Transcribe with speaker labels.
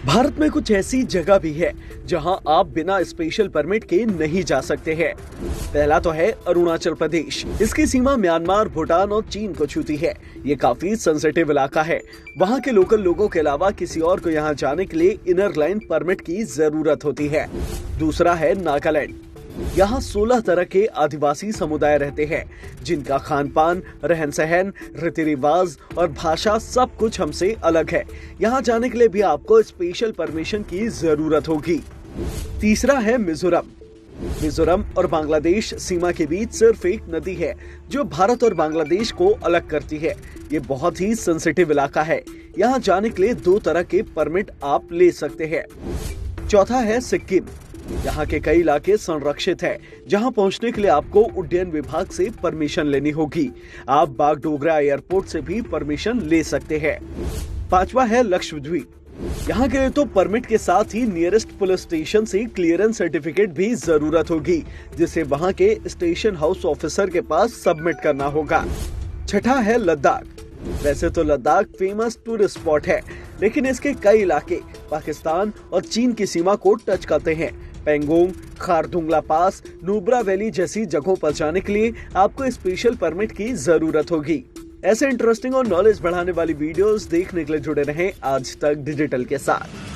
Speaker 1: भारत में कुछ ऐसी जगह भी है जहां आप बिना स्पेशल परमिट के नहीं जा सकते हैं। पहला तो है अरुणाचल प्रदेश। इसकी सीमा म्यांमार, भूटान और चीन को छूती है। ये काफी सेंसिटिव इलाका है। वहां के लोकल लोगों के अलावा किसी और को यहां जाने के लिए इनर लाइन परमिट की जरूरत होती है। दूसरा है नागालैंड। यहाँ 16 तरह के आदिवासी समुदाय रहते हैं, जिनका खान पान, रहन सहन, रीति रिवाज और भाषा सब कुछ हमसे अलग है। यहाँ जाने के लिए भी आपको स्पेशल परमिशन की जरूरत होगी। तीसरा है मिजोरम। मिजोरम और बांग्लादेश सीमा के बीच सिर्फ एक नदी है जो भारत और बांग्लादेश को अलग करती है। ये बहुत ही सेंसिटिव इलाका है। यहाँ जाने के लिए 2 तरह के परमिट आप ले सकते हैं। चौथा है सिक्किम। यहाँ के कई इलाके संरक्षित हैं, जहाँ पहुँचने के लिए आपको उड्डयन विभाग से परमिशन लेनी होगी। आप बागडोगरा एयरपोर्ट से भी परमिशन ले सकते हैं। पांचवा है लक्षद्वीप। यहाँ के लिए तो परमिट के साथ ही नियरेस्ट पुलिस स्टेशन से क्लियरेंस सर्टिफिकेट भी जरूरत होगी, जिसे वहाँ के स्टेशन हाउस ऑफिसर के पास सबमिट करना होगा। छठा है लद्दाख। वैसे तो लद्दाख फेमस टूरिस्ट स्पॉट है, लेकिन इसके कई इलाके पाकिस्तान और चीन की सीमा को टच करते हैं। पेंगोंग, खारदुंगला पास, नुब्रा वैली जैसी जगहों पर जाने के लिए आपको स्पेशल परमिट की जरूरत होगी। ऐसे इंटरेस्टिंग और नॉलेज बढ़ाने वाली वीडियोस देखने के लिए जुड़े रहें आज तक डिजिटल के साथ।